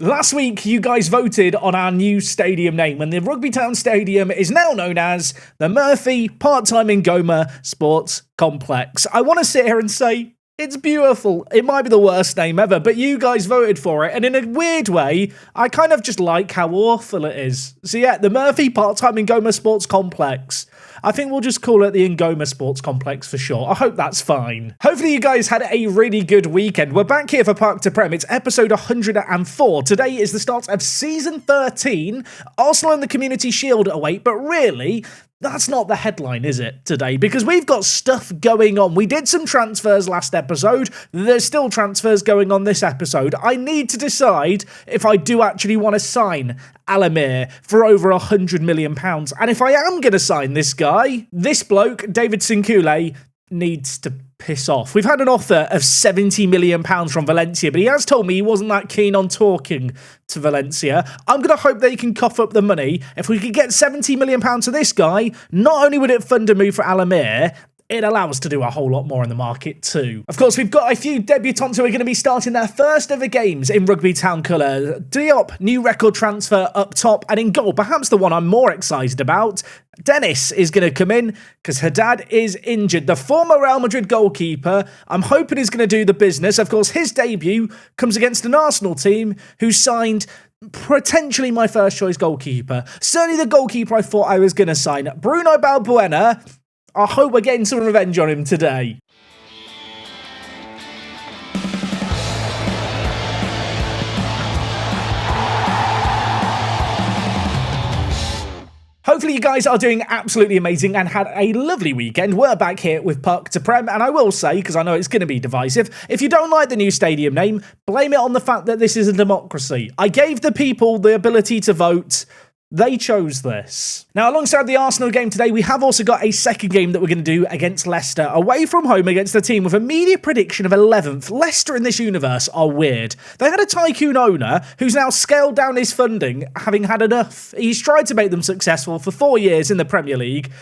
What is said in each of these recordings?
Last week, you guys voted on our new stadium name, and the Rugby Town Stadium is now known as the Murphy Part-Time Ngoma Sports Complex. I want to sit here and say, it's beautiful. It might be the worst name ever, but you guys voted for it, and in a weird way, I kind of just like how awful it is. So yeah, the Murphy Part-Time Ngoma Sports Complex. I think we'll just call it the Ngoma Sports Complex for short. I hope that's fine. Hopefully you guys had a really good weekend. We're back here for Park to Prem. It's episode 104. Today is the start of season 13. Arsenal and the Community Shield await, but really, that's not the headline, is it, today? Because we've got stuff going on. We did some transfers last episode. There's still transfers going on this episode. I need to decide if I do actually want to sign Alamir for over £100 million. And if I am going to sign this guy, this bloke, David Sinkule, needs to piss off. We've had an offer of £70 million from Valencia, but he has told me he wasn't that keen on talking to Valencia. I'm going to hope they can cough up the money. If we could get £70 million to this guy, not only would it fund a move for Alamir, it allows us to do a whole lot more in the market too. Of course, we've got a few debutants who are going to be starting their first ever games in Rugby Town colour. Diop, new record transfer up top, and in goal, perhaps the one I'm more excited about, Dennis is going to come in because Haddad is injured. The former Real Madrid goalkeeper, I'm hoping he's going to do the business. Of course, his debut comes against an Arsenal team who signed potentially my first choice goalkeeper. Certainly the goalkeeper I thought I was going to sign, Bruno Balbuena. I hope we're getting some revenge on him today. Hopefully you guys are doing absolutely amazing and had a lovely weekend. We're back here with Park to Prem, and I will say, because I know it's going to be divisive, if you don't like the new stadium name, blame it on the fact that this is a democracy. I gave the people the ability to vote. They chose this. Now, alongside the Arsenal game today, we have also got a second game that we're going to do against Leicester, away from home against a team with a media prediction of 11th. Leicester in this universe are weird. They had a tycoon owner who's now scaled down his funding, having had enough. He's tried to make them successful for 4 years in the Premier League,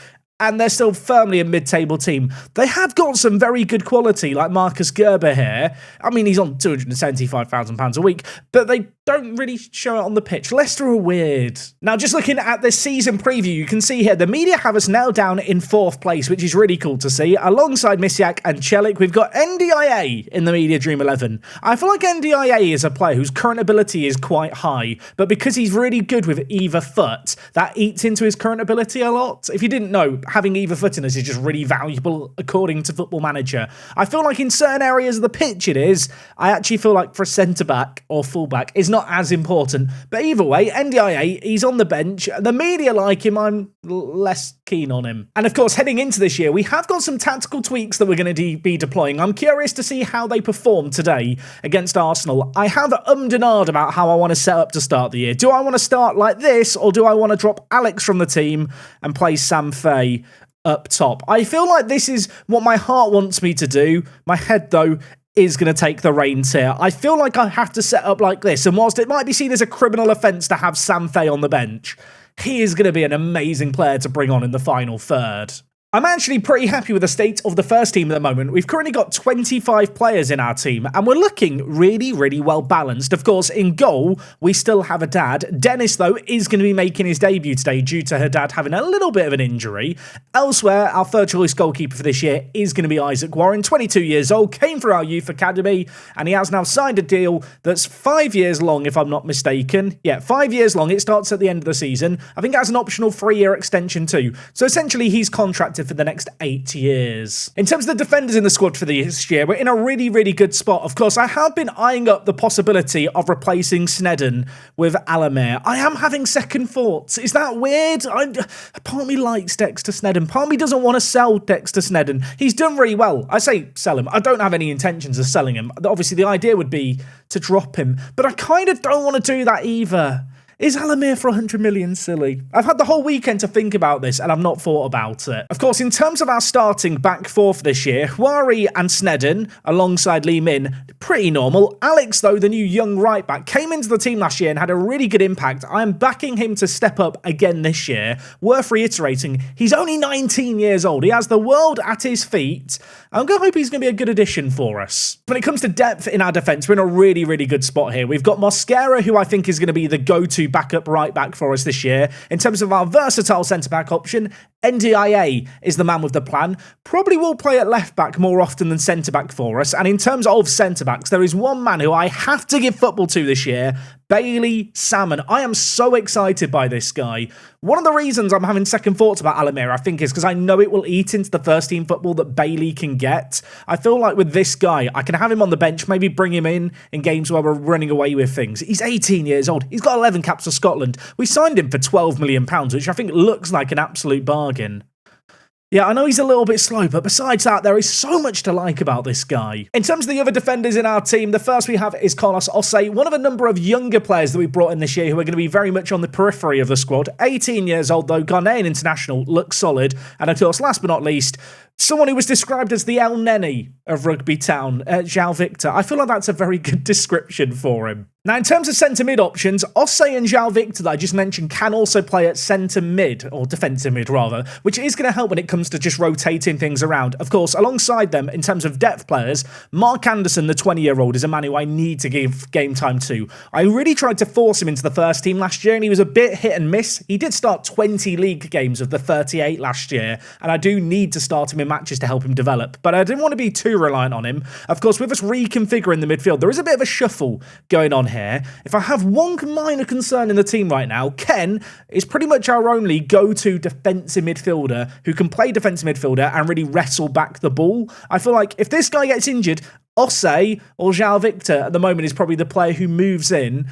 and they're still firmly a mid-table team. They have got some very good quality, like Marcus Gerber here. I mean, he's on £275,000 a week, but they don't really show it on the pitch. Leicester are weird. Now, just looking at this season preview, you can see here, the media have us now down in 4th place, which is really cool to see. Alongside Misiak and Celik, we've got NDIA in the media Dream 11. I feel like NDIA is a player whose current ability is quite high, but because he's really good with either foot, that eats into his current ability a lot. If you didn't know, having either footiness is just really valuable according to Football Manager. I feel like in certain areas of the pitch it is. I actually feel like for a centre-back or full-back, it's not as important. But either way, NDIA, he's on the bench. The media like him, I'm less keen on him. And of course, heading into this year, we have got some tactical tweaks that we're going to be deploying. I'm curious to see how they perform today against Arsenal. I have and ahed about how I want to set up to start the year. Do I want to start like this, or do I want to drop Alex from the team and play Sam Fay up top? I feel like this is what my heart wants me to do. My head, though, is going to take the reins here. I feel like I have to set up like this, and whilst it might be seen as a criminal offence to have Sam Fay on the bench, he is going to be an amazing player to bring on in the final third. I'm actually pretty happy with the state of the first team at the moment. We've currently got 25 players in our team, and we're looking really, really well balanced. Of course, in goal, we still have Haddad. Dennis, though, is going to be making his debut today due to Haddad having a little bit of an injury. Elsewhere, our third choice goalkeeper for this year is going to be Isaac Warren, 22 years old, came through our youth academy, and he has now signed a deal that's 5 years long, if I'm not mistaken. Yeah, 5 years long. It starts at the end of the season. I think it has an optional 3-year extension too. So essentially, he's contracted for the next 8 years. In terms of the defenders in the squad for this year, we're in a really, really good spot. Of course, I have been eyeing up the possibility of replacing Sneddon with Alamir. I am having second thoughts. Is that weird? Part of me likes Dexter Sneddon. Part of me doesn't want to sell Dexter Sneddon. He's done really well. I say sell him. I don't have any intentions of selling him. Obviously, the idea would be to drop him, but I kind of don't want to do that either. Is Alamir for 100 million silly? I've had the whole weekend to think about this and I've not thought about it. Of course, in terms of our starting back four for this year, Huari and Sneddon, alongside Lee Min, pretty normal. Alex, though, the new young right back, came into the team last year and had a really good impact. I am backing him to step up again this year. Worth reiterating, he's only 19 years old. He has the world at his feet. I'm going to hope he's going to be a good addition for us. When it comes to depth in our defence, we're in a really, really good spot here. We've got Mosquera, who I think is going to be the go-to backup right back for us this year. In terms of our versatile centre-back option, NDIA is the man with the plan. Probably will play at left-back more often than centre-back for us. And in terms of centre-backs, there is one man who I have to give football to this year, Bailey Salmon. I am so excited by this guy. One of the reasons I'm having second thoughts about Alamir, I think, is because I know it will eat into the first-team football that Bailey can get. I feel like with this guy, I can have him on the bench, maybe bring him in games where we're running away with things. He's 18 years old. He's got 11 caps for Scotland. We signed him for £12 million, which I think looks like an absolute bargain. Yeah, I know he's a little bit slow, but besides that, there is so much to like about this guy. In terms of the other defenders in our team, the first we have is Carlos Osse, one of a number of younger players that we brought in this year who are going to be very much on the periphery of the squad. 18 years old, though, Ghanaian international, looks solid. And of course, last but not least, someone who was described as the El Neni of Rugby Town, João Victor. I feel like that's a very good description for him. Now, in terms of centre-mid options, Osse and João Victor that I just mentioned can also play at centre-mid, or defensive mid rather, which is going to help when it comes to just rotating things around. Of course, alongside them, in terms of depth players, Mark Anderson, the 20-year-old, is a man who I need to give game time to. I really tried to force him into the first team last year, and he was a bit hit and miss. He did start 20 league games of the 38 last year, and I do need to start him in matches to help him develop, but I didn't want to be too reliant on him. Of course, with us reconfiguring the midfield, there is a bit of a shuffle going on here. If I have one minor concern in the team right now, Ken is pretty much our only go-to defensive midfielder who can play defensive midfielder and really wrestle back the ball. I feel like if this guy gets injured, Osse or João Victor at the moment is probably the player who moves in.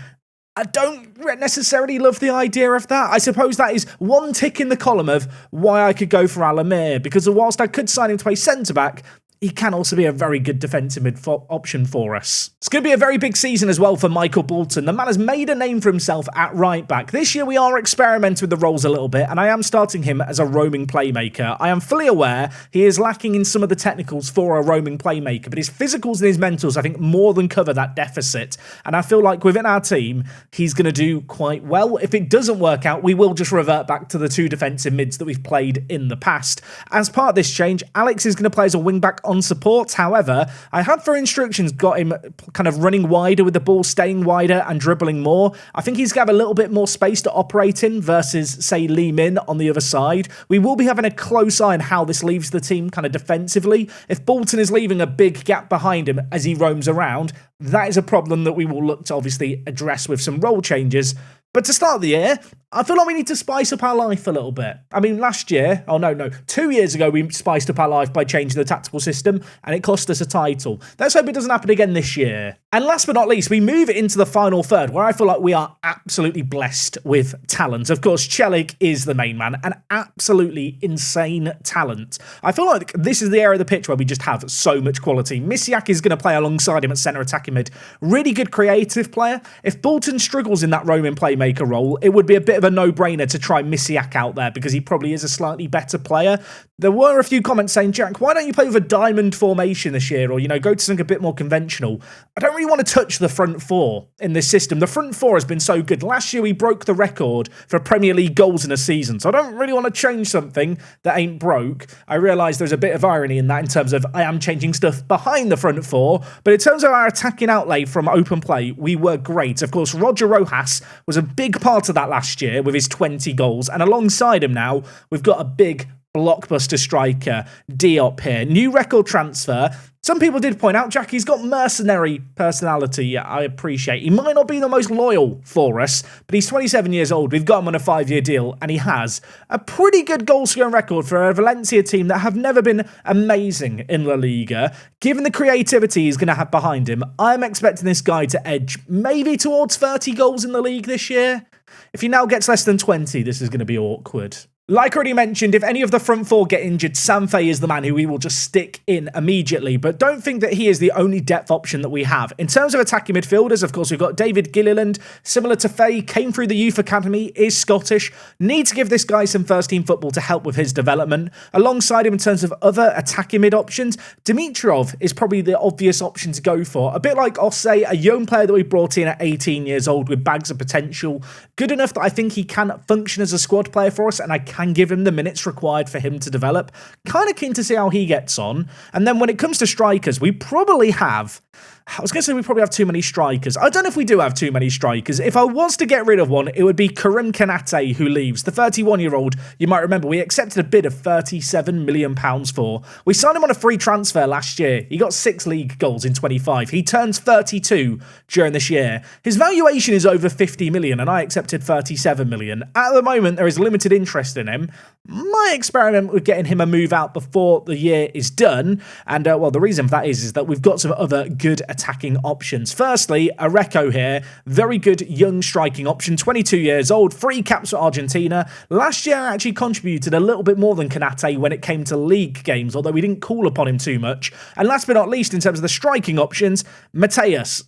I don't necessarily love the idea of that. I suppose that is one tick in the column of why I could go for Alamir, because whilst I could sign him to play centre-back, he can also be a very good defensive mid option for us. It's going to be a very big season as well for Michael Bolton. The man has made a name for himself at right back. This year we are experimenting with the roles a little bit, and I am starting him as a roaming playmaker. I am fully aware he is lacking in some of the technicals for a roaming playmaker, but his physicals and his mentals, I think, more than cover that deficit. And I feel like within our team, he's going to do quite well. If it doesn't work out, we will just revert back to the two defensive mids that we've played in the past. As part of this change, Alex is going to play as a wing-back on support. However, I had for instructions got him kind of running wider with the ball, staying wider and dribbling more. I think he's going to have a little bit more space to operate in versus, say, Lee Min on the other side. We will be having a close eye on how this leaves the team kind of defensively. If Bolton is leaving a big gap behind him as he roams around, that is a problem that we will look to obviously address with some role changes. But to start the year, I feel like we need to spice up our life a little bit. I mean, last year, 2 years ago, we spiced up our life by changing the tactical system, and it cost us a title. Let's hope it doesn't happen again this year. And last but not least, we move into the final third, where I feel like we are absolutely blessed with talent. Of course, Celik is the main man, an absolutely insane talent. I feel like this is the area of the pitch where we just have so much quality. Misiak is going to play alongside him at centre attacking mid. Really good creative player. If Bolton struggles in that roaming playmaker role, it would be a bit of a no-brainer to try Misiak out there because he probably is a slightly better player. There were a few comments saying, Jack, why don't you play with a diamond formation this year, or, go to something a bit more conventional? I don't really want to touch the front four in this system. The front four has been so good. Last year we broke the record for Premier League goals in a season, so I don't really want to change something that ain't broke. I realise there's a bit of irony in that in terms of I am changing stuff behind the front four, but in terms of our attacking outlay from open play, we were great. Of course, Roger Rojas was a big part of that last year with his 20 goals, and alongside him now, we've got a big blockbuster striker, Diop here. New record transfer. Some people did point out, Jack, he's got mercenary personality. I appreciate. He might not be the most loyal for us, but he's 27 years old. We've got him on a 5-year deal, and he has a pretty good goal-scoring record for a Valencia team that have never been amazing in La Liga. Given the creativity he's going to have behind him, I'm expecting this guy to edge maybe towards 30 goals in the league this year. If he now gets less than 20, this is going to be awkward. Like I already mentioned, if any of the front four get injured, Sam Fay is the man who we will just stick in immediately. But don't think that he is the only depth option that we have. In terms of attacking midfielders, of course, we've got David Gilliland, similar to Fay, came through the youth academy, is Scottish. Need to give this guy some first-team football to help with his development. Alongside him, in terms of other attacking mid options, Dimitrov is probably the obvious option to go for. A bit like Ossé, a young player that we brought in at 18 years old with bags of potential. Good enough that I think he can function as a squad player for us, and I can give him the minutes required for him to develop. Kind of keen to see how he gets on. And then when it comes to strikers, we probably have... I was going to say we probably have too many strikers. I don't know if we do have too many strikers. If I was to get rid of one, it would be Karim Kanate, who leaves. The 31-year-old, you might remember, we accepted a bid of £37 million for. We signed him on a free transfer last year. He got 6 league goals in 25. He turns 32 during this year. His valuation is over 50 million, and I accepted 37 million. At the moment, there is limited interest in him. My experiment with getting him a move out before the year is done. And, well, the reason for that is that we've got some other good attacking options. Firstly, Areco here, very good young striking option, 22 years old, 3 caps for Argentina. Last year actually contributed a little bit more than Kanate when it came to league games, although we didn't call upon him too much. And last but not least, in terms of the striking options, Mateus.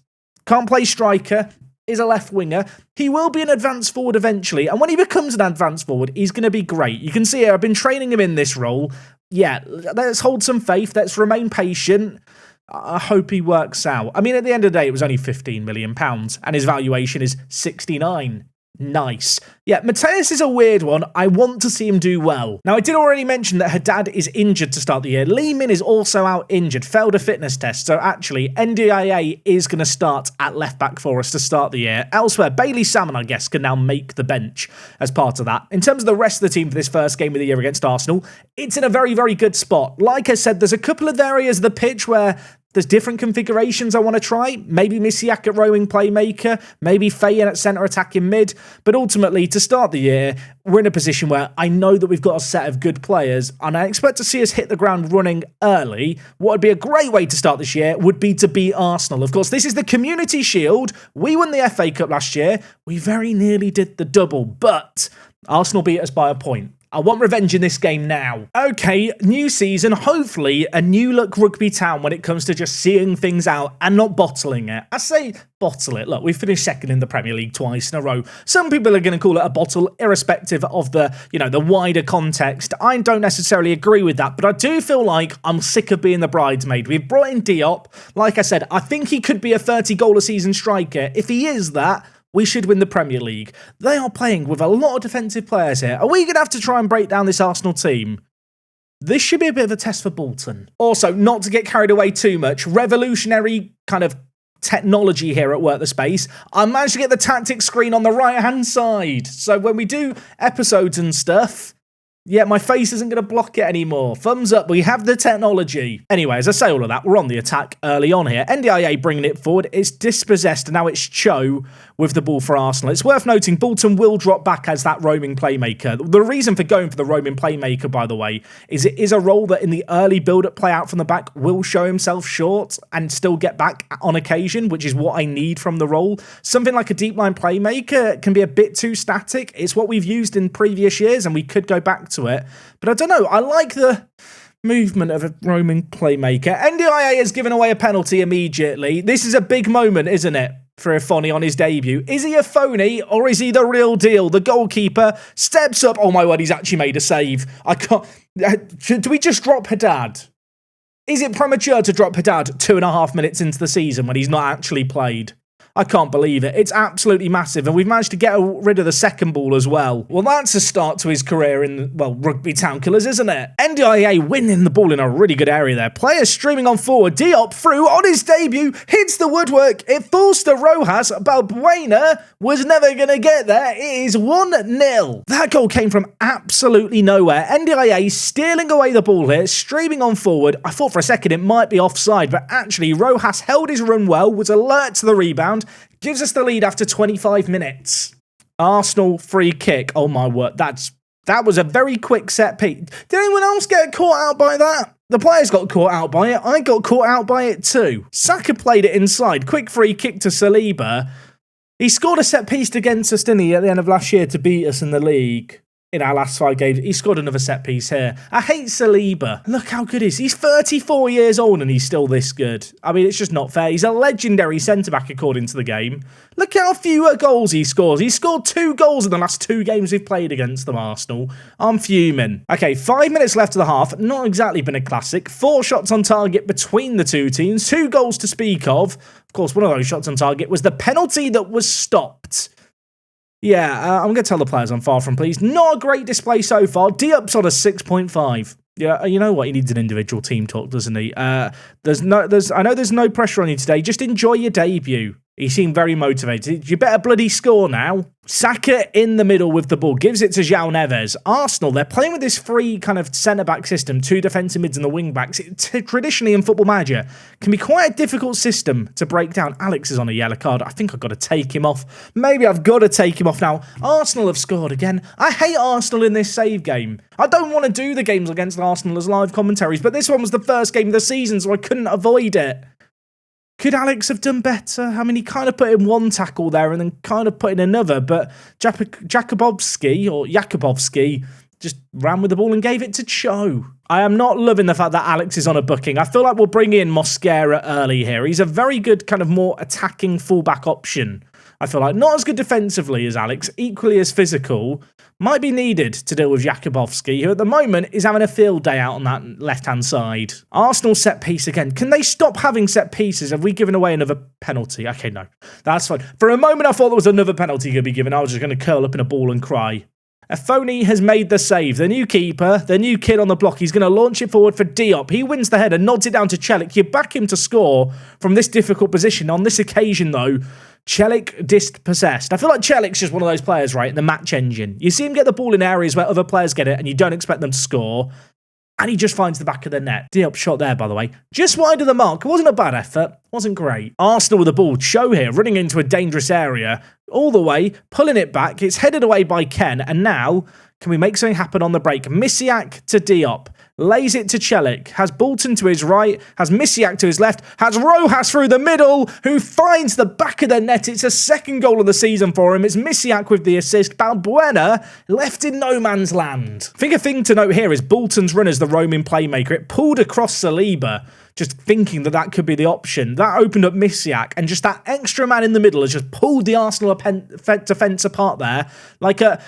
Can't play striker, is a left winger. He will be an advanced forward eventually, and when he becomes an advanced forward, he's going to be great. You can see here, I've been training him in this role. Yeah, let's hold some faith, let's remain patient. I hope he works out. I mean, at the end of the day, it was only £15 million, and his valuation is 69. Nice. Yeah, Mateus is a weird one. I want to see him do well. Now, I did already mention that Haddad is injured to start the year. Lee Min is also out injured, failed a fitness test. So actually, NDIA is going to start at left back for us to start the year. Elsewhere, Bailey Salmon, I guess, can now make the bench as part of that. In terms of the rest of the team for this first game of the year against Arsenal, it's in a very, very good spot. Like I said, there's a couple of areas of the pitch where there's different configurations I want to try. Maybe Misiak at roaming playmaker, maybe Fayen at centre attacking mid. But ultimately, to start the year, we're in a position where I know that we've got a set of good players, and I expect to see us hit the ground running early. What would be a great way to start this year would be to beat Arsenal. Of course, this is the Community Shield. We won the FA Cup last year. We very nearly did the double, but Arsenal beat us by a point. I want revenge in this game now. Okay, new season, hopefully a new look Rugby Town when it comes to just seeing things out and not bottling it. I say bottle it. Look, we finished second in the Premier League twice in a row. Some people are going to call it a bottle, irrespective of the, the wider context. I don't necessarily agree with that, but I do feel like I'm sick of being the bridesmaid. We've brought in Diop. Like I said, I think he could be a 30-goal-a-season striker. If he is that, we should win the Premier League. They are playing with a lot of defensive players here. Are we going to have to try and break down this Arsenal team? This should be a bit of a test for Bolton. Also, not to get carried away too much, revolutionary kind of technology here at Work the Space. I managed to get the tactics screen on the right-hand side. So when we do episodes and stuff, yeah, my face isn't going to block it anymore. Thumbs up, we have the technology. Anyway, as I say all of that, we're on the attack early on here. NDIA bringing it forward. It's dispossessed, and now it's Cho with the ball for Arsenal. It's worth noting Bolton will drop back as that roaming playmaker. The reason for going for the roaming playmaker, by the way, is it is a role that in the early build-up play out from the back will show himself short and still get back on occasion, which is what I need from the role. Something like a deep line playmaker can be a bit too static. It's what we've used in previous years, and we could go back to it. But I don't know, I like the movement of a roaming playmaker. NDIA has given away a penalty immediately. This is a big moment, isn't it, for Ifoni on his debut? Is he a phony or is he the real deal? The goalkeeper steps up. Oh my word, he's actually made a save. I can't... Do we just drop Haddad? Is it premature to drop Haddad 2.5 minutes into the season when he's not actually played? I can't believe it. It's absolutely massive, and we've managed to get rid of the second ball as well. Well, that's a start to his career in, well, Rugby Town Killers, isn't it? NDIA winning the ball in a really good area there. Players streaming on forward. Diop through on his debut, hits the woodwork. It falls to Rojas. Balbuena was never going to get there. It is 1-0. That goal came from absolutely nowhere. NDIA stealing away the ball here, streaming on forward. I thought for a second it might be offside, but actually Rojas held his run well, was alert to the rebound, gives us the lead after 25 minutes. Arsenal free kick. Oh my word, that was a very quick set piece. Did anyone else get caught out by that? The players got caught out by it. I got caught out by it too. Saka played it inside. Quick free kick to Saliba. He scored a set piece against us, didn't he, at the end of last year to beat us in the league? in our last 5 games. He scored another set piece here. I hate Saliba. Look how good he is. He's 34 years old and he's still this good. I mean, it's just not fair. He's a legendary centre-back according to the game. Look how few goals he scores. He scored 2 goals in the last 2 games we've played against them, Arsenal. I'm fuming. Okay, 5 minutes left of the half. Not exactly been a classic. 4 shots on target between the 2 teams. 2 goals to speak of. Of course, one of those shots on target was the penalty that was stopped. Yeah, I'm going to tell the players I'm far from pleased. Not a great display so far. Diop's on a 6.5. Yeah, you know what? He needs an individual team talk, doesn't he? I know there's no pressure on you today. Just enjoy your debut. He seemed very motivated. You better bloody score now. Saka in the middle with the ball. Gives it to João Neves. Arsenal, they're playing with this free kind of centre-back system. 2 defensive mids and the wing-backs. Traditionally in Football Manager, can be quite a difficult system to break down. Alex is on a yellow card. I think I've got to take him off. Maybe I've got to take him off now. Arsenal have scored again. I hate Arsenal in this save game. I don't want to do the games against Arsenal as live commentaries, but this one was the first game of the season, so I couldn't avoid it. Could Alex have done better? I mean, he kind of put in 1 tackle there and then kind of put in another, but Jakubowski just ran with the ball and gave it to Cho. I am not loving the fact that Alex is on a booking. I feel like we'll bring in Mosquera early here. He's a very good kind of more attacking fullback option. I feel like not as good defensively as Alex, equally as physical. Might be needed to deal with Jakubowski, who at the moment is having a field day out on that left-hand side. Arsenal set piece again. Can they stop having set pieces? Have we given away another penalty? Okay, no. That's fine. For a moment, I thought there was another penalty going to be given. I was just going to curl up in a ball and cry. Afoni has made the save. The new keeper, the new kid on the block, he's going to launch it forward for Diop. He wins the header, nods it down to Celik. You back him to score from this difficult position. On this occasion, though, Celik dispossessed. I feel like Celik's just one of those players, right? The match engine. You see him get the ball in areas where other players get it and you don't expect them to score. And he just finds the back of the net. Diop shot there, by the way. Just wide of the mark. It wasn't a bad effort. Wasn't great. Arsenal with the ball. Cho here, running into a dangerous area. All the way, pulling it back. It's headed away by Ken. And now, can we make something happen on the break? Misiak to Diop. Lays it to Celik, has Bolton to his right, has Misiak to his left, has Rojas through the middle, who finds the back of the net. It's a 2nd goal of the season for him. It's Misiak with the assist. Balbuena left in no man's land. I think a thing to note here is Bolton's run as the roaming playmaker. It pulled across Saliba, just thinking that that could be the option. That opened up Misiak, and just that extra man in the middle has just pulled the Arsenal defence apart there. Like a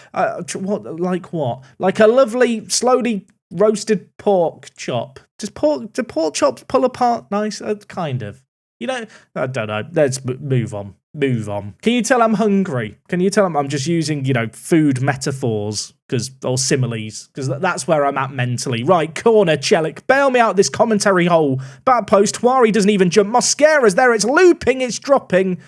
lovely, slowly roasted pork chop. Do pork chops pull apart nice? Kind of. You know, I don't know. Let's move on. Can you tell I'm hungry? Can you tell I'm just using, food metaphors or similes? Because that's where I'm at mentally. Right, corner, Celik. Bail me out this commentary hole. Back post. Twari doesn't even jump. Mosquera's there. It's looping. It's dropping.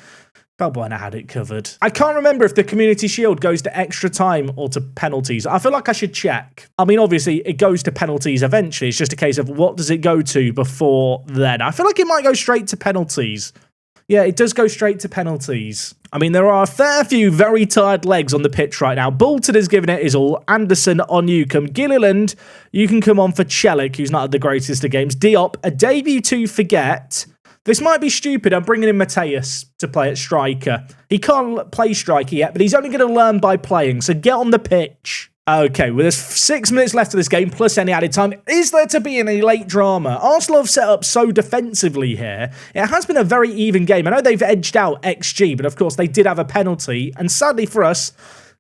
Balbuena had it covered. I can't remember if the Community Shield goes to extra time or to penalties. I feel like I should check. I mean, obviously, it goes to penalties eventually. It's just a case of what does it go to before then. I feel like it might go straight to penalties. Yeah, it does go straight to penalties. I mean, there are a fair few very tired legs on the pitch right now. Bolton is giving it his all. Anderson on Newcombe. Gilliland, you can come on for Celik, who's not had the greatest of games. Diop, a debut to forget. This might be stupid. I'm bringing in Mateus to play at striker. He can't play striker yet, but he's only going to learn by playing, so get on the pitch. Okay, well, there's 6 minutes left of this game, plus any added time. Is there to be any late drama? Arsenal have set up so defensively here. It has been a very even game. I know they've edged out XG, but of course they did have a penalty. And sadly for us,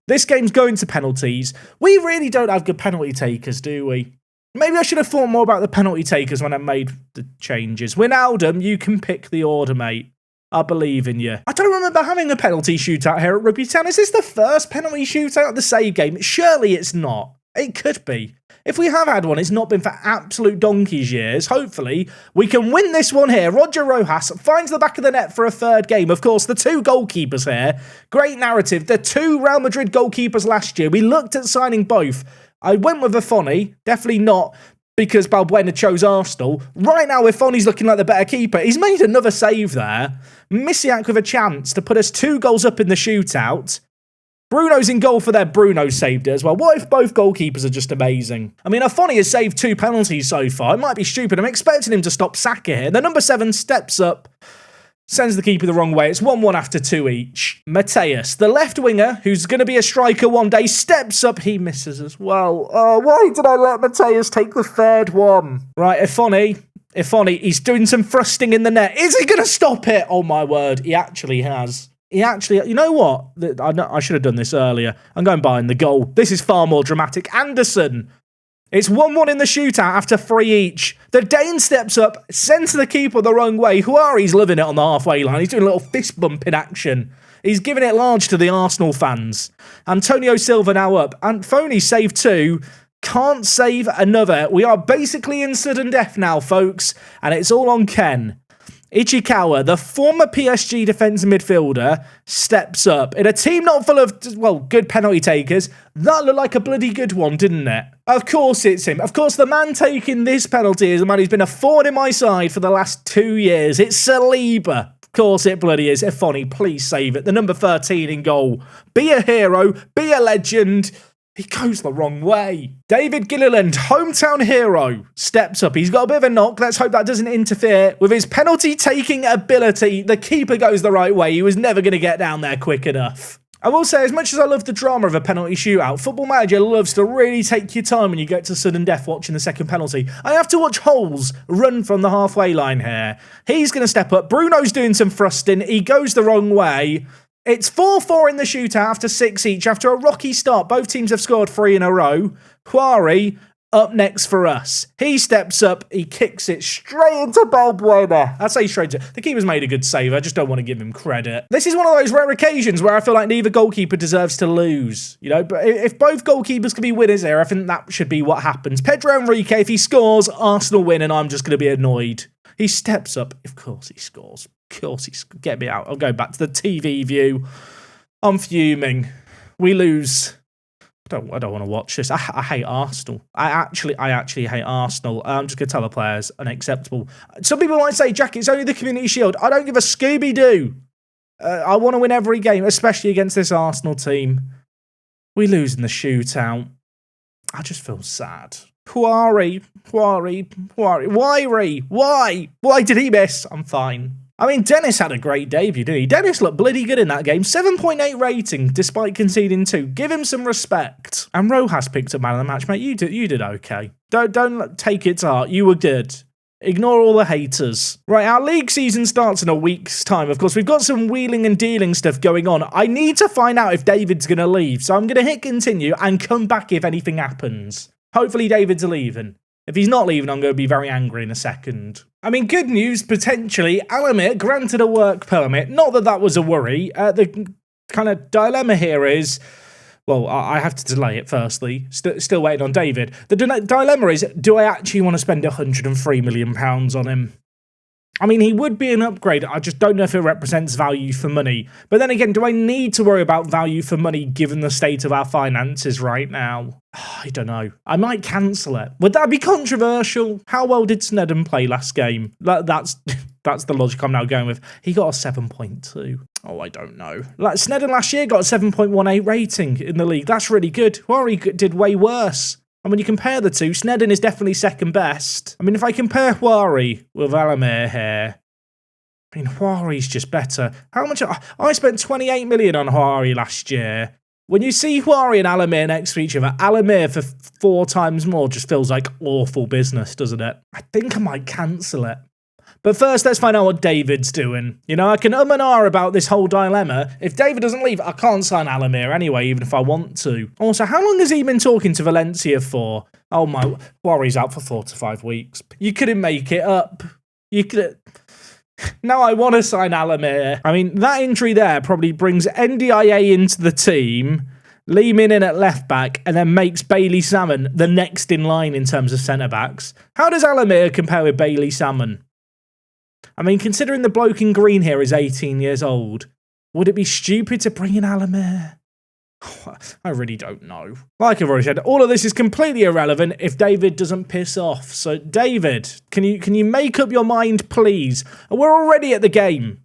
this game's going to penalties. We really don't have good penalty takers, do we? Maybe I should have thought more about the penalty takers when I made the changes. Wijnaldum, you can pick the order, mate. I believe in you. I don't remember having a penalty shootout here at Rugby Town. Is this the first penalty shootout of the save game? Surely it's not. It could be. If we have had one, it's not been for absolute donkey's years. Hopefully, we can win this one here. Roger Rojas finds the back of the net for a 3rd game. Of course, the 2 goalkeepers here. Great narrative. The 2 Real Madrid goalkeepers last year. We looked at signing both. I went with Afoni. Definitely not because Balbuena chose Arsenal. Right now, Afoni's looking like the better keeper. He's made another save there. Misiak with a chance to put us 2 goals up in the shootout. Bruno's in goal for their Bruno saved it as well. What if both goalkeepers are just amazing? I mean, Afoni has saved 2 penalties so far. It might be stupid. I'm expecting him to stop Saka here. The number 7 steps up. Sends the keeper the wrong way. It's 1-1 after 2 each. Mateus, the left winger, who's going to be a striker one day, steps up. He misses as well. Oh, why did I let Mateus take the third one? Right, Ifoni, he's doing some thrusting in the net. Is he going to stop it? Oh, my word. He actually has. You know what? I should have done this earlier. I'm going behind the goal. This is far more dramatic. Anderson. It's 1-1 in the shootout after 3 each. The Dane steps up, sends the keeper the wrong way. Huari's loving it on the halfway line. He's doing a little fist bump in action. He's giving it large to the Arsenal fans. Antonio Silva now up. Anthony saved 2. Can't save another. We are basically in sudden death now, folks. And it's all on Ken. Ichikawa, the former PSG defensive midfielder, steps up. In a team not full of, well, good penalty takers, that looked like a bloody good one, didn't it? Of course it's him. Of course the man taking this penalty is the man who's been a thorn in my side for the last 2 years. It's Saliba. Of course it bloody is. Ifoni, please save it. The number 13 in goal. Be a hero. Be a legend. He goes the wrong way. David Gilliland, hometown hero, steps up. He's got a bit of a knock. Let's hope that doesn't interfere with his penalty-taking ability. The keeper goes the right way. He was never going to get down there quick enough. I will say, as much as I love the drama of a penalty shootout, Football Manager loves to really take your time when you get to sudden death watching the second penalty. I have to watch Holes run from the halfway line here. He's going to step up. Bruno's doing some thrusting. He goes the wrong way. It's 4-4 in the shootout after 6 each. After a rocky start, both teams have scored 3 in a row. Huari up next for us. He steps up. He kicks it straight into Balbuena. I say straight to... The keeper's made a good save. I just don't want to give him credit. This is one of those rare occasions where I feel like neither goalkeeper deserves to lose. You know, but if both goalkeepers can be winners here, I think that should be what happens. Pedro Enrique, if he scores, Arsenal win, and I'm just going to be annoyed. He steps up. Of course he scores. Of course he's... Get me out. I'll go back to the TV view. I'm fuming. We lose. I don't want to watch this. I hate Arsenal. I actually hate Arsenal. I'm just going to tell the players, unacceptable. Some people might say, Jack, it's only the Community Shield. I don't give a Scooby-Doo. I want to win every game, especially against this Arsenal team. We lose in the shootout. I just feel sad. Why? Why did he miss? I'm fine. I mean, Dennis had a great debut, didn't he? Dennis looked bloody good in that game. 7.8 rating, despite conceding 2. Give him some respect. And Rojas picked up man of the match, mate. You did okay. Don't take it to heart. You were good. Ignore all the haters. Right, our league season starts in a week's time. Of course, we've got some wheeling and dealing stuff going on. I need to find out if David's going to leave. So I'm going to hit continue and come back if anything happens. Hopefully David's leaving. If he's not leaving, I'm going to be very angry in a second. I mean, good news, potentially. Alamir granted a work permit. Not that that was a worry. The kind of dilemma here is... Well, I have to delay it firstly. Still waiting on David. The dilemma is, do I actually want to spend £103 million on him? I mean, he would be an upgrade. I just don't know if it represents value for money. But then again, do I need to worry about value for money given the state of our finances right now? I don't know. I might cancel it. Would that be controversial? How well did Sneddon play last game? That's the logic I'm now going with. He got a 7.2. Oh, I don't know. Like Sneddon last year got a 7.18 rating in the league. That's really good. Huari did way worse. And when you compare the two, Sneddon is definitely second best. I mean, if I compare Huari with Alamir here, I mean, Huari's just better. How much? I spent 28 million on Huari last year. When you see Huari and Alamir next to each other, Alamir for 4 times more just feels like awful business, doesn't it? I think I might cancel it. But first, let's find out what David's doing. You know, I can and ah about this whole dilemma. If David doesn't leave, I can't sign Alamir anyway, even if I want to. Also, how long has he been talking to Valencia for? Oh my, Huari's out for 4 to 5 weeks. You couldn't make it up. You could. Now I want to sign Alamir. I mean, that injury there probably brings NDIA into the team, Lehman in at left back, and then makes Bailey Salmon the next in line in terms of centre-backs. How does Alamir compare with Bailey Salmon? I mean, considering the bloke in green here is 18 years old, would it be stupid to bring in Alamir? I really don't know. Like I've already said, all of this is completely irrelevant if David doesn't piss off. So, David, can you make up your mind, please? We're already at the game.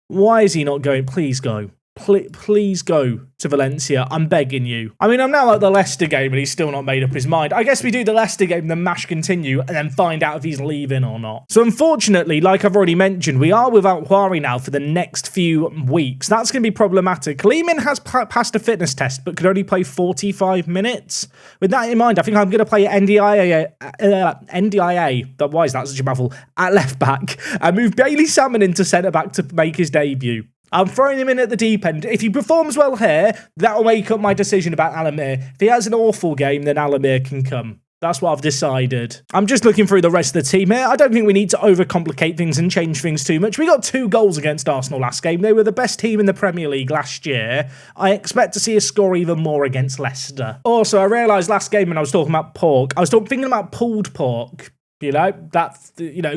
Why is he not going? Please go. Please go to Valencia. I'm begging you. I mean, I'm now at the Leicester game and he's still not made up his mind. I guess we do the Leicester game, then mash continue, and then find out if he's leaving or not. So unfortunately, like I've already mentioned, we are without Huari now for the next few weeks. That's going to be problematic. Lehman has passed a fitness test, but could only play 45 minutes. With that in mind, I think I'm going to play NDIA, why is that such a mouthful, at left back, and move Bailey Salmon into centre back to make his debut. I'm throwing him in at the deep end. If he performs well here, that'll make up my decision about Alamir. If he has an awful game, then Alamir can come. That's what I've decided. I'm just looking through the rest of the team here. I don't think we need to overcomplicate things and change things too much. We got 2 goals against Arsenal last game. They were the best team in the Premier League last year. I expect to see us score even more against Leicester. Also, I realised last game when I was talking about pork, I was thinking about pulled pork. You know, that's,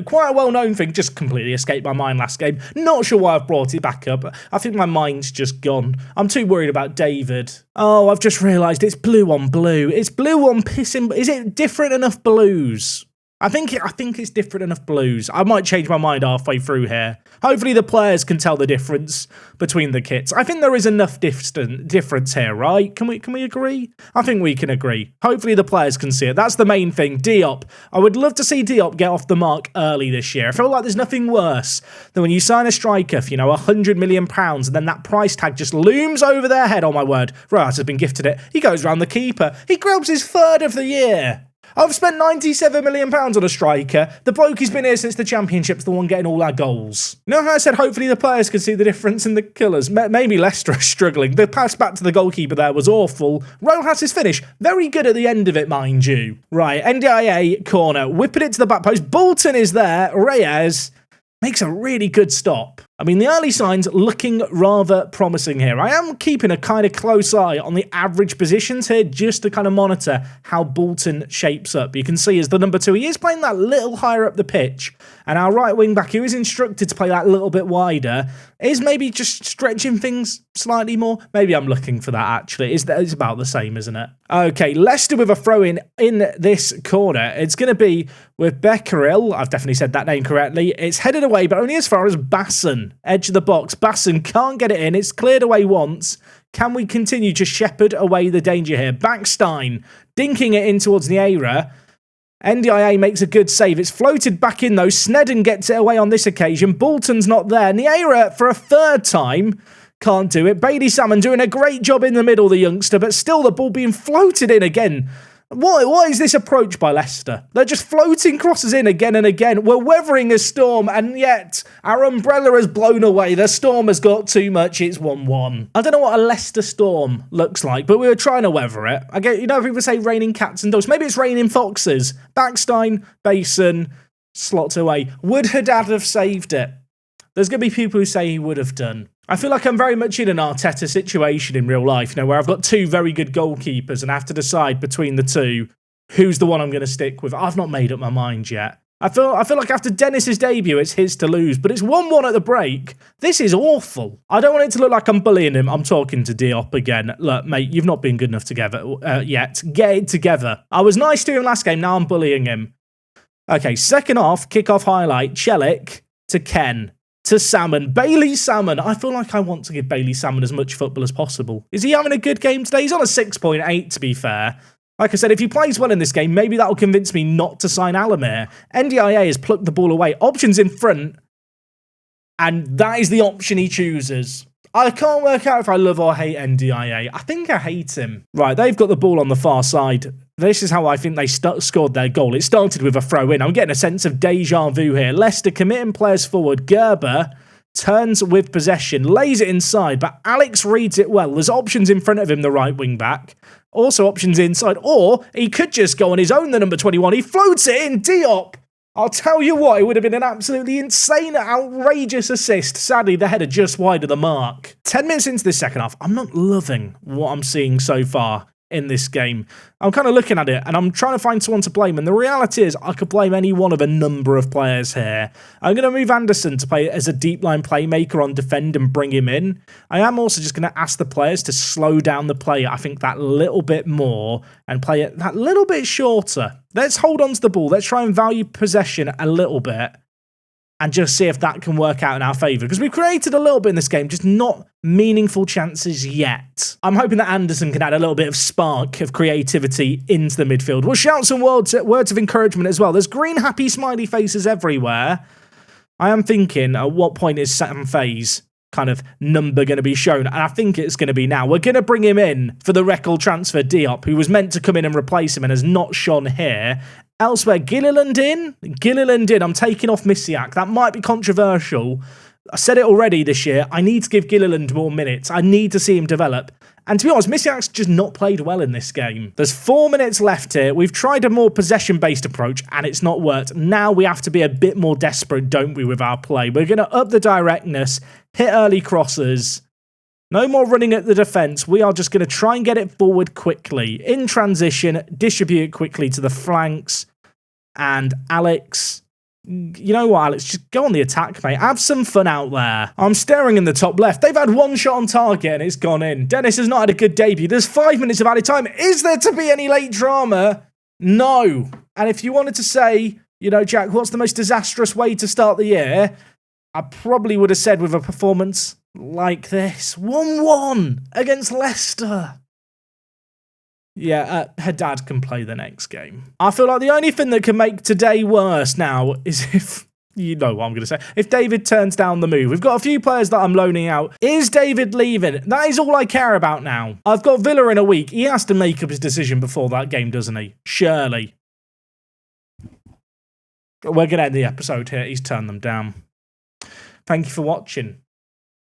quite a well-known thing. Just completely escaped my mind last game. Not sure why I've brought it back up. I think my mind's just gone. I'm too worried about David. Oh, I've just realised it's blue on blue. It's blue on pissing. Is it different enough blues? I think it's different enough blues. I might change my mind halfway through here. Hopefully the players can tell the difference between the kits. I think there is enough difference here, right? Can we agree? I think we can agree. Hopefully the players can see it. That's the main thing. Diop. I would love to see Diop get off the mark early this year. I feel like there's nothing worse than when you sign a striker for, £100 million, and then that price tag just looms over their head. Oh my word. Rojas has been gifted it. He goes round the keeper. He grabs his 3rd of the year. I've spent £97 million on a striker. The bloke who's been here since the Championship's the one getting all our goals. You know how I said hopefully the players can see the difference in the killers? Maybe Leicester are struggling. The pass back to the goalkeeper there was awful. Rojas' finish, very good at the end of it, mind you. Right, NDIA corner, whipping it to the back post. Bolton is there. Reyes makes a really good stop. I mean, the early signs looking rather promising here. I am keeping a kind of close eye on the average positions here just to kind of monitor how Bolton shapes up. You can see as the number 2, he is playing that little higher up the pitch. And our right wing back, who is instructed to play that little bit wider, is maybe just stretching things slightly more. Maybe I'm looking for that, actually. It's about the same, isn't it? Okay, Leicester with a throw-in in this corner. It's going to be with Becquerel. I've definitely said that name correctly. It's headed away, but only as far as Basson. Edge of the box. Basson can't get it in. It's cleared away once. Can we continue to shepherd away the danger here? Backstein dinking it in towards Nieira. NDIA makes a good save. It's floated back in though. Snedden gets it away on this occasion. Bolton's not there. Nieira for a 3rd time can't do it. Bailey Salmon doing a great job in the middle, the youngster, but still the ball being floated in again. What is this approach by Leicester? They're just floating crosses in again and again. We're weathering a storm, and yet our umbrella has blown away. The storm has got too much. It's 1-1. I don't know what a Leicester storm looks like, but we were trying to weather it. I get, people say raining cats and dogs. Maybe it's raining foxes. Backstein, Basin, slots away. Would Haddad have saved it? There's going to be people who say he would have done. I feel like I'm very much in an Arteta situation in real life, where I've got 2 very good goalkeepers and I have to decide between the 2 who's the one I'm going to stick with. I've not made up my mind yet. I feel like after Dennis's debut, it's his to lose, but it's 1-1 at the break. This is awful. I don't want it to look like I'm bullying him. I'm talking to Diop again. Look, mate, you've not been good enough together yet. Get it together. I was nice to him last game. Now I'm bullying him. Okay, second half, kickoff highlight. Chelik to Ken. To Salmon. Bailey Salmon. I feel like I want to give Bailey Salmon as much football as possible. Is he having a good game today? He's on a 6.8, to be fair. Like I said, if he plays well in this game, maybe that'll convince me not to sign Alamir. NDIA has plucked the ball away. Options in front. And that is the option he chooses. I can't work out if I love or hate NDIA. I think I hate him. Right, they've got the ball on the far side. This is how I think they scored their goal. It started with a throw-in. I'm getting a sense of deja vu here. Leicester committing players forward. Gerber turns with possession, lays it inside, but Alex reads it well. There's options in front of him, the right wing back. Also options inside, or he could just go on his own, the number 21. He floats it in. Diop. I'll tell you what, it would have been an absolutely insane, outrageous assist. Sadly, the header just wide of the mark. 10 minutes into this second half, I'm not loving what I'm seeing so far in this game. I'm kind of looking at it and I'm trying to find someone to blame, and the reality is I could blame any one of a number of players here. I'm going to move Anderson to play as a deep line playmaker on defend and bring him in. I am also just going to ask the players to slow down the play, I think, that little bit more and play it that little bit shorter. Let's hold on to the ball. Let's try and value possession a little bit. and just see if that can work out in our favour. Because we've created a little bit in this game, just not meaningful chances yet. I'm hoping that Anderson can add a little bit of spark of creativity into the midfield. We'll shout some words of encouragement as well. There's green happy smiley faces everywhere. I am thinking, at what point is Sam Faye's kind of number going to be shown? And I think it's going to be now. We're going to bring him in for the record transfer Diop, who was meant to come in and replace him and has not shone here. Elsewhere, Gilliland in. I'm taking off Misiak. That might be controversial. I said it already this year. I need to give Gilliland more minutes. I need to see him develop. And to be honest, Misiak's just not played well in this game. There's 4 minutes left here. We've tried a more possession-based approach, and it's not worked. Now we have to be a bit more desperate, don't we, with our play? We're going to up the directness, hit early crosses. No more running at the defence. We are just going to try and get it forward quickly. In transition, distribute it quickly to the flanks. And Alex... You know what, Alex? Just go on the attack, mate. Have some fun out there. I'm staring in the top left. They've had 1 shot on target and it's gone in. Dennis has not had a good debut. There's 5 minutes of added time. Is there to be any late drama? No. And if you wanted to say, you know, Jack, what's the most disastrous way to start the year? I probably would have said with a performance like this. 1-1 against Leicester. Yeah, her dad can play the next game. I feel like the only thing that can make today worse now is if, you know what I'm going to say, if David turns down the move. We've got a few players that I'm loaning out. Is David leaving? That is all I care about now. I've got Villa in a week. He has to make up his decision before that game, doesn't he? Surely. We're going to end the episode here. He's turned them down. Thank you for watching.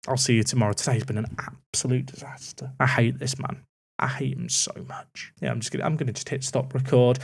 I'll see you tomorrow. Today's been an absolute disaster. I hate this man. I hate him so much. Yeah, I'm gonna just hit stop record.